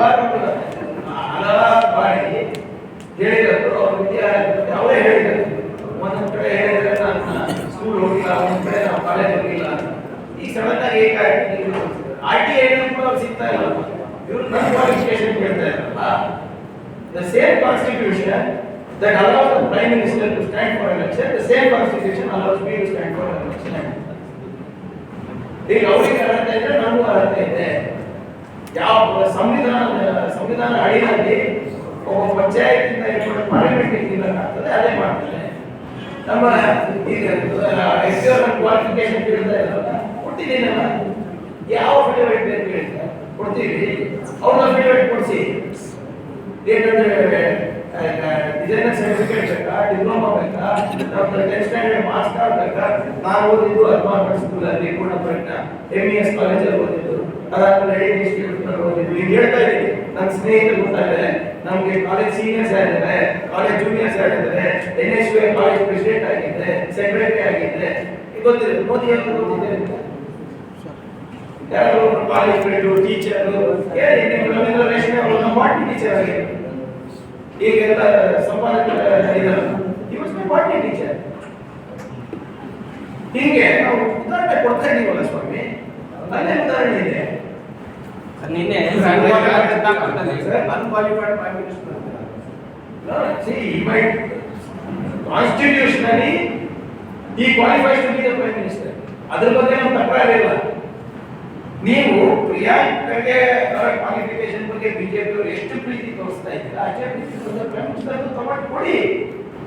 ಹಲವಾರು ಬಾರಿ ಹೇಳಿದ್ರು ಅವ್ರ ವಿದ್ಯಾರ್ಥಿ ಅವರೇ ಹೇಳಿದ್ರು. ಒಂದೊಂದ್ ಕಡೆ ಹೇಳಿದ್ರೆ ನಾನು ಸ್ಕೂಲ್ ಹೋಗಿಲ್ಲ, ಒಂದೊಂದ್ ಕಡೆ ನಾವು ಕಾಲೇಜ್ ಹೋಗಿಲ್ಲ. ಈ ಸಡನ್ ಆಗಿ RTI ಕೂಡ ಅವ್ರು ಸಿಗ್ತಾ ಇಲ್ಲ. ಇವರು ನನ್ನ ಕ್ವಾಲಿಫಿಕೇಶನ್ ಕೇಳ್ತಾ ಇರಲ್ಲ. The same constitution that allows the prime minister to stand for election, the same constitution allows me to stand for election. ಈಗ ಅವರಿಗೆ ಅರ್ಹತೆ ಇದ್ರೆ ನಮಗೂ ಅರ್ಹತೆ ಇದೆ. ಯಾವ ಸಂವಿಧಾನ ಅಡಿಯಲ್ಲಿ ಒಬ್ಬ ಪಂಚಾಯತಿಂದ ಹಿಡ್ಕೊಂಡು ಪಾರ್ಲಿಮೆಂಟ್ ಆಗ್ತದೆ ಅದೇ ಮಾಡ್ತಾರೆ. ನಮ್ಮ ಈಗ ಎಕ್ಸ್ಟರ್ನಲ್ ಕ್ವಾಲಿಫಿಕೇಶನ್ ಕೇಳ್ತಾ ಇರಲ್ಲ, ಕೊಟ್ಟಿದ್ದೀನಲ್ಲ. ಯಾವ ಫಿಲಿವೇಟ್ ಅಂತ ಕೇಳ್ತಾರೆ, ಕೊಡ್ತೀವಿ. ಅವ್ರನ್ನ ಫಿಲಿವೇಟ್ ಕೊಡಿಸಿ. ಏನಂದ್ರೆ ಡಿಸೈನರ್ ಸರ್ಟಿಫಿಕೇಟ್ ಬೇಕಾ, ಡಿಪ್ಲೊಮಾ ಬೇಕಾ, ನಮ್ದು 10th ಸ್ಟ್ಯಾಂಡರ್ಡ್ ಮಾರ್ಕ್ಸ್ ಕಾರ್ಡ್ ಬೇಕಾ? ನಾನು ಓದಿದ್ದು ಅರ್ಮಾನ್ ಸ್ಕೂಲ್ ಅಲ್ಲಿ ಪೂರ್ಣಪಟ್ಟ MES ಕಾಲೇಜಲ್ಲಿ ಓದಿದ್ದು, ಅದಾದ್ಮೇಲೆ ರೆಡಿ ಇನ್ಸ್ಟಿಟ್ಯೂಟ್ ಓದಿದ್ದು. ಈಗ ಹೇಳ್ತಾ ಇದ್ದೀನಿ, ನನ್ನ ಸ್ನೇಹಿತರು ಗೊತ್ತಾಗಿದೆ. ನಮ್ಗೆ ಕಾಲೇಜ್ ಸೀನಿಯರ್ಸ್ ಆಗಿದ್ದಾರೆ, ಕಾಲೇಜ್ ಜೂನಿಯರ್ಸ್ ಆಗಿದ್ದಾರೆ, NSU ಕಾಲೇಜ್ ಪ್ರೆಸಿಡೆಂಟ್ ಆಗಿದ್ದೆ, ಸೆಕ್ರೆಟರಿ ಆಗಿದ್ದೆ. ಈಗ ಗೊತ್ತಿದೆ, ಮೋದಿ ಅವರು ಗೊತ್ತಿದೆ. ಯಾರು ಕಾಲೇಜ್ ಫ್ರೆಂಡು, ಟೀಚರು, ರವೀಂದ್ರ ರೇಷ್ಮೆ ಅವರು ನಮ್ಮ ಬಾಟ್ನಿ ಟೀಚರ್ ಆಗಿದ್ದಾರೆ. ಈಗೆಲ್ಲ ಸಂಪಾದಕರ ಇದ್ದಾರೆ. Botany teacher. ಹೀಗೆ ನಾವು ಉದಾಹರಣೆ ಕೊಡ್ತಾ ಇದೀವಲ್ಲ ಸ್ವಾಮಿ, ಅಲ್ಲೇ ಉದಾಹರಣೆ ಇದೆ. ನಿನ್ನೆ unqualified prime minister. See, constitutionally he qualifies to be the prime minister. ಅದರ ಬಗ್ಗೆ ನಾವು ತಕರಾರಿಲ್ಲ. ನೀವು ಪ್ರಿಯಾಂಕಗೆ ಅವರ ಕ್ವಾಲಿಫಿಕೇಶನ್ ಬಗ್ಗೆ ಬಿಜೆಪಿ ಅವರು ಎಷ್ಟು ಪ್ರೀತಿ ತೋರಿಸ್ತಾ ಇದ್ದೀರಾ, ಅಷ್ಟೇ ಪ್ರೀತಿ ಪ್ರೈಮ್ ಮಿನಿಸ್ಟರ್ ತಗೊಂಡು ಕೊಡಿ.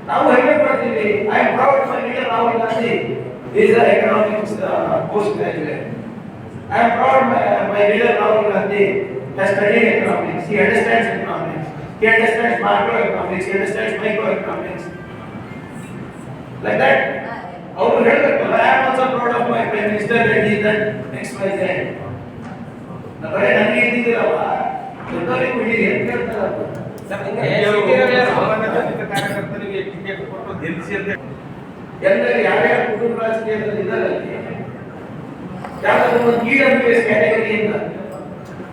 ನಾವು ಹೆಮ್ಮೆ ಪಡ್ತೀವಿ. I am proud my leader Rahul Gandhi is a economics post graduate. I am proud my leader Rahul Gandhi has studied economics. He understands economics. He understands macroeconomics. He understands microeconomics. Like that. Our leader, I am also proud of my prime minister that he done XYZ. The very ನನಗೆ ಇದ್ದಿರಲ್ಲ. ಎಲ್ಲರಿಗೂ ಇಲ್ಲಿ ಏನು ಕೇಳ್ತಾರಲ್ಲ. ಕಾರ್ಯಕರ್ತರಿಗೆ ticket ಕೊಟ್ಟು ಗೆಲ್ಲಿಸಿ ಅಂತ ಎಲ್ಲರೂ ಯಾರ್ಯಾರು ಕುಟುಂಬ ರಾಜಕೀಯದಲ್ಲಿ ಇದ್ದಾರೆ ಯಾಕಂದ್ರೆ ಒಂದು EWS ಕ್ಯಾಟಗರಿಯಿಂದ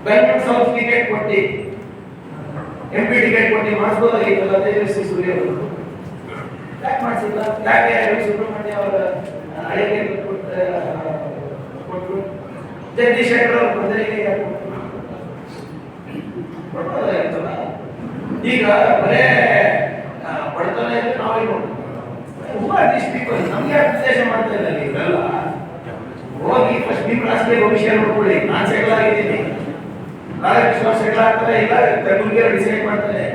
ಬೆಂಗಳೂರು ಸೌತ್ ಟಿಕೆಟ್ ಕೊಟ್ಟು MP ಟಿಕೆಟ್ ಕೊಟ್ಟು ಮಾಡಿಸೋದಾಗಿತ್ತಲ್ಲ ತೇಜಸ್ವಿ ಸೂರ್ಯ ಅವರು. ಯಾಕೆ ಮಾಡಿಸಿಲ್ಲ? ಯಾಕೆ ರವಿ ಸುಬ್ರಹ್ಮಣ್ಯ ಅವರ ಹಳೆಗೆ ಕೊಟ್ಟರು? ಜಗದೀಶ್ ಶೆಟ್ಟರ್ ಅವರ ಬದಲಿಗೆ ಕೊಟ್ಟೋದಾಗಿತ್ತಲ್ಲ. ಈಗ ಬರೇ ಬಡತನ ಇದ್ರೆ ನಾವೇ ನೋಡ್ತೀವಿ. ನಮ್ಗೆ ಉದ್ದೇಶ ಮಾಡ್ತಾ ಇಲ್ಲ ಇವರೆಲ್ಲ. ಹೋಗಿ ಫಸ್ಟ್ ನಿಮ್ಮ ರಾಷ್ಟ್ರೀಯ ಭವಿಷ್ಯ ನೋಡ್ಕೊಳ್ಳಿ. ನಾನು ಸೆಟಲ್ ಆಗಿದ್ದೀನಿ, ರಾಧಾಕೃಷ್ಣ ಸೆಟಲ್ ಆಗ್ತಾರೆ, ಇಲ್ಲ ಗುರುಗಿಯರು ಡಿಸೈಡ್ ಮಾಡ್ತಾರೆ.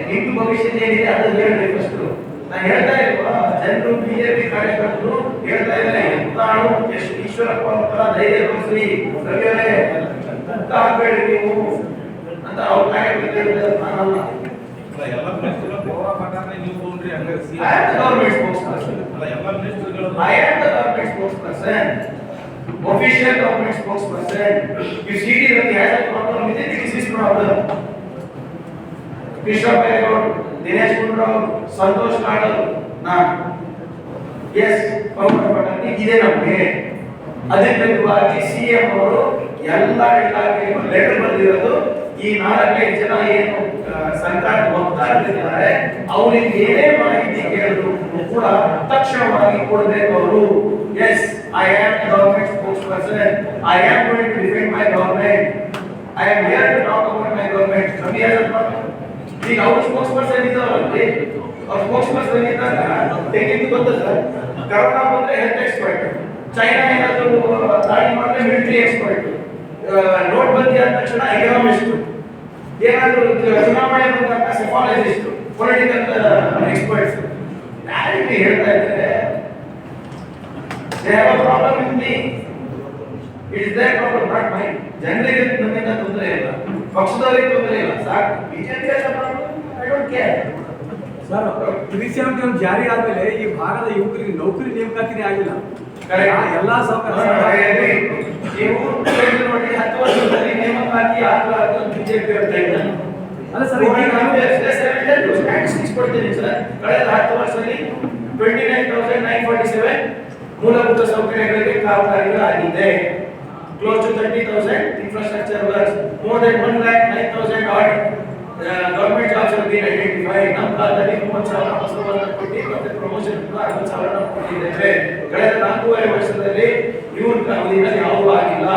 ನಿಮ್ಮ ಭವಿಷ್ಯದ ಏನಿದೆ ಅದನ್ನ ಹೇಳ್ರಿ ಫಸ್ಟ್. ನಾನು ಹೇಳ್ತಾ ಇಲ್ವಾ, ಜನರು ಬಿಜೆಪಿ ಕಾರ್ಯಕರ್ತರು ಹೇಳ್ತಾ ಇದ್ದಾರೆ, ನಾನು ಈಶ್ವರಪ್ಪ ಅವರ ಧೈರ್ಯ ತೋರಿಸ್ರಿ, ರವಿಯವರೇ ಅಂತ ಹಾಕ್ಬೇಡ್ರಿ ನೀವು ಅಂತ ಅವ್ರ ಕಾರ್ಯಕರ್ತರು ಹೇಳಿದ್ರೆ ನಾನಲ್ಲ. ಎಲ್ಲ ಮಿನಿಸ್ಟರ್ಗಳು ಗೋವಾ ಪಟಾನೆ ನೀವು ತಗೊಂಡ್ರಿ ಹಂಗೆ I am the government spokesperson. ಅಲ್ಲ ಎಲ್ಲ ಮಿನಿಸ್ಟರ್ಗಳು I am the government spokesperson. Official government spokesperson. If CD Ravi has a problem with it, it is his problem. Krishna Bairood, Dinesh Gundrau, Santosh Ladal, ನಾನು. Yes, government ಪಟಾನೆ ಇದೆ ನಮಗೆ. ಅದೇ ಪ್ರತಿವಾಗಿ CM ಅವರು ಎಲ್ಲ ಇಲಾಖೆಗೂ letter ಬರೆದಿರೋದು. ಈ 4-5 ಜನ ಏನು ಸರ್ಕಾರದ ವಕ್ತಾರರಿದ್ದಾರೆ ಅವರಿಗೆ ಏನೇ ಮಾಹಿತಿ ಕೇಳಿದ್ರು ಕೂಡ ತಕ್ಷಣವಾಗಿ ಕೊಡಬೇಕು ಅವರು. Yes, I am government spokesperson. I am going to defend my government. I am here to talk about my government. ಈಗ ಅವ್ರ ಸ್ಪೋಕ್ಸ್ಪರ್ಸನ್ ಇದ್ದಾರಲ್ರಿ, ಅವ್ರ ಸ್ಪೋಕ್ಸ್ಪರ್ಸನ್ ಇದ್ದಾಗ ಹೇಗಿದ್ದು ಗೊತ್ತಾ ಸರ್? ಕರೋನಾ ಬಂದ್ರೆ ಹೆಲ್ತ್ ಎಕ್ಸ್ಪರ್ಟ್, ಚೈನಾ ಏನಾದ್ರು ದಾಳಿ ಮಾಡಿದ್ರೆ ಮಿಲಿಟರಿ ಎಕ್ಸ್ಪರ್ಟ್, ನೋಟ್ ಬಂದಿ ಆದ ತಕ್ಷಣ ಎಕನಾಮಿಸ್ಟ್, ಏನಾದ್ರು ಚುನಾವಣೆ ಬಂದಾಗ ಸೆಫಾಲಜಿಸ್ಟ್, ಪೊಲಿಟಿಕಲ್ ಎಕ್ಸ್ಪರ್ಟ್ಸ್. ಯಾರಿಗೆ ಹೇಳ್ತಾ ಇದ್ದಾರೆ they have a problem with me, it is their problem, not mine. ಜನರಿಗೆ ನನ್ನಿಂದ ತೊಂದರೆ ಇಲ್ಲ, ಪಕ್ಷದವರಿಗೆ ತೊಂದರೆ ಇಲ್ಲ, ಸಾಕು. BJP I don't care. Sir, 371 ಜಾರಿ ಆದ್ಮೇಲೆ ಈ ಭಾಗದ ಯುವಕರಿಗೆ ನೌಕರಿ ನೇಮಕಾತಿನೇ ಆಗಿಲ್ಲ. ಎಲ್ಲಾ ಸೌಕರ್ಯ ನೀವು ನೋಡಿ 10 ವರ್ಷದಲ್ಲಿ ನೇಮಕಾತಿ ಆಗಲಾರ್ದು ಬಿಜೆಪಿ ಅಂತ ಹೇಳಿದ್ದಾರೆ. ಅಲ್ಲ ಸರ್, ಸ್ಟ್ಯಾಟಿಸ್ಟಿಕ್ಸ್ ಕೊಡ್ತೀನಿ ಸರ್. ಕಳೆದ 10 ವರ್ಷದಲ್ಲಿ 29,947 ಮೂಲಭೂತ ಸೌಕರ್ಯಗಳಿಗೆ ಕಾಮಗಾರಿಗಳು ಆಗಿದೆ. close to 30,000 infrastructure works, more than 1,09,000 odd government jobs have been identified. ನಮ್ಮ ಕಾಲದಲ್ಲಿ 30,000 ಹೊಸಬರನ್ನ ಕೊಟ್ಟು ಮತ್ತೆ ಪ್ರಮೋಷನ್ 60,000 ಕೊಟ್ಟಿದ್ದೇವೆ. ಕಳೆದ 4.5 ವರ್ಷದಲ್ಲಿ ಇವ್ರ ಅವಧಿಯಲ್ಲಿ ಯಾವುದೂ ಆಗಿಲ್ಲ.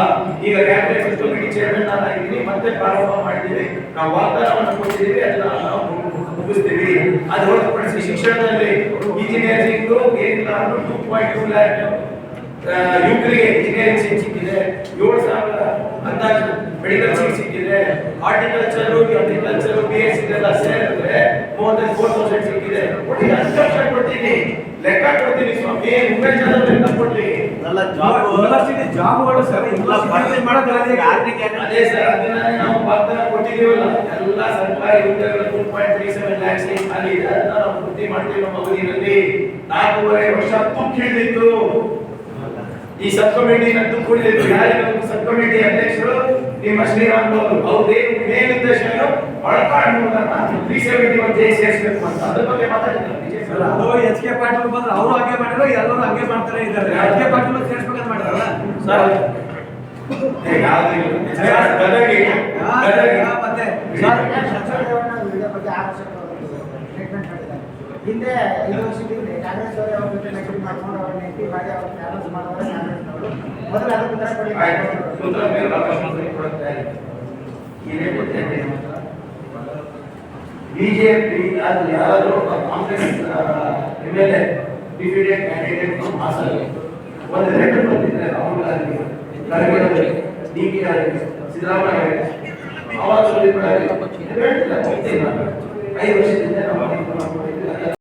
ಈಗ ಕ್ಯಾಬಿನೆಟ್ ಕಮಿಟಿ ಚೇರ್ಮನ್ ಆಗಿದ್ದೀನಿ, ಮತ್ತೆ ಪ್ರಾರಂಭ ಮಾಡಿದ್ದೀವಿ. ನಾವು ವಾಗ್ದಾನವನ್ನು ಕೊಟ್ಟಿದ್ದೀವಿ, ಅದನ್ನ ನಾವು ಮುಗಿಸ್ತೀವಿ. ಅದು ಹೊರತುಪಡಿಸಿ ಶಿಕ್ಷಣದಲ್ಲಿ ಇಂಜಿನಿಯರಿಂಗ್ ಏನಿಲ್ಲ ಅಂದ್ರೂ 2.2 ಲ್ಯಾಕ್ ಯುವಕರಿಗೆ ಇಂಜಿನಿಯರಿಂಗ್ ಸೀಟ್ ಸಿಕ್ಕಿದೆ, 7,000 ಅಂದಾಜು ಮೆಡಿಕಲ್ ಸೀಟ್ ಸಿಕ್ಕಿದೆ. ಹಾರ್ಟಿಕಲ್ಚರ್, ಅಗ್ರಿಕಲ್ಚರ್, BSc ಇದೆಲ್ಲ ಸೇರಿದ್ರೆ more than 4,000 ಸಿಕ್ಕಿದೆ. ಒಟ್ಟಿಗೆ 10 ಲಕ್ಷ ಕೊಡ್ತೀನಿ, ಲೆಕ್ಕ ಕೊಡ್ತೀನಿ ಸ್ವಾಮಿ, ಉಮೇಶ್ ಜಾಧವ್ ಲೆಕ್ಕ ಕೊಡ್ಲಿ. ಯೂನಿವರ್ಸಿಟಿ ಜಾಬ್ಗಳು ಸರ್ ಯೂನಿವರ್ಸಿಟಿ ಮಾಡೋದಾದ್ರೆ ಅದೇ ಸರ್, ಅದನ್ನ ನಾವು ವಾಗ್ದಾನ ಕೊಟ್ಟಿದ್ದೀವಲ್ಲ, ಎಲ್ಲ ಸರ್ಕಾರಿ ಹುದ್ದೆಗಳು 2.37 ಲ್ಯಾಕ್ಸ್ ಖಾಲಿ ಇದೆ. ಅದನ್ನ ನಾವು ವೃದ್ಧಿ ಮಾಡ್ತೀವಿ ನಮ್ಮ ಅವಧಿಯಲ್ಲಿ. 4.5 ವರ್ಷ ತುಕ್ಕು ಹಿಡಿದಿತ್ತು ಈ ಸಬ್ ಕಮಿಟಿನ ತುಕ್ಕು ಹಿಡಿದಿತ್ತು. ಯಾರಿಗೂ ಸಬ್ ಕಮಿಟಿ ಅಧ್ಯಕ್ಷರು ನಿಮ್ಮ ಶ್ರೀರಾಮ್ ಅವರು, ಅವ್ರದೇನು ಮೇನ್ ಉದ್ದೇಶ ಏನು, ಒಳಕಾಡುವುದನ್ನ 371 ಜೆ ಸೇರಿಸಬೇಕು ಅಂತ ಅದ್ರ ಬಗ್ಗೆ ಮಾತಾಡಿದ್ದಾರೆ. ಅದು ಎಚ್ ಕೆ ಪಾಟೀಲ್ ಬಂದ್ರೆ ಅವರು ಹಾಗೆ ಮಾಡಿದ್ರು, ಎಲ್ಲರೂ ಹಾಗೆ ಮಾಡ್ತಾರೆ ಇದ್ದಾರೆ. ಎಚ್ ಕೆ ಪಾಟೀಲ್ ಸೇರಿಸ್ಬೇಕಂತ ಮಾಡಿದಾರಲ್ಲ ಸರ್. ಗದಗಿ ಮತ್ತೆ ಹಿಂದೆ 5 ವರ್ಷದಿಂದ ಕಾಂಗ್ರೆಸ್ ಅವರು ಅವ್ರ ಜೊತೆ ನಕಲಿ ಮಾಡ್ಕೊಂಡು ಅವ್ರನ್ನ ಎಂ ಪಿ ಮಾಡಿ ಅವ್ರನ್ನ ಅನೌನ್ಸ್ ಮಾಡೋರು ಕಾಂಗ್ರೆಸ್ನವರು. ಮೊದಲು ಅದಕ್ಕೆ ಉತ್ತರ ಕೊಡಿ. ಬಿಜೆಪಿ ಅದು ಯಾರು ಕಾಂಗ್ರೆಸ್ MLA ಡಿಫಿಡೆಂಟ್ ಕ್ಯಾಂಡಿಡೇಟ್ ಮಾಸಲ್ಲಿ ಒಂದು ಲೆಟರ್ ಬಂದಿದ್ದಾರೆ ರಾಹುಲ್ ಗಾಂಧಿ, ಖರ್ಗೆ, DK ಸಿದ್ದರಾಮಯ್ಯ, ಆವಾಸ್ 5 ವರ್ಷದಿಂದ ನಾವು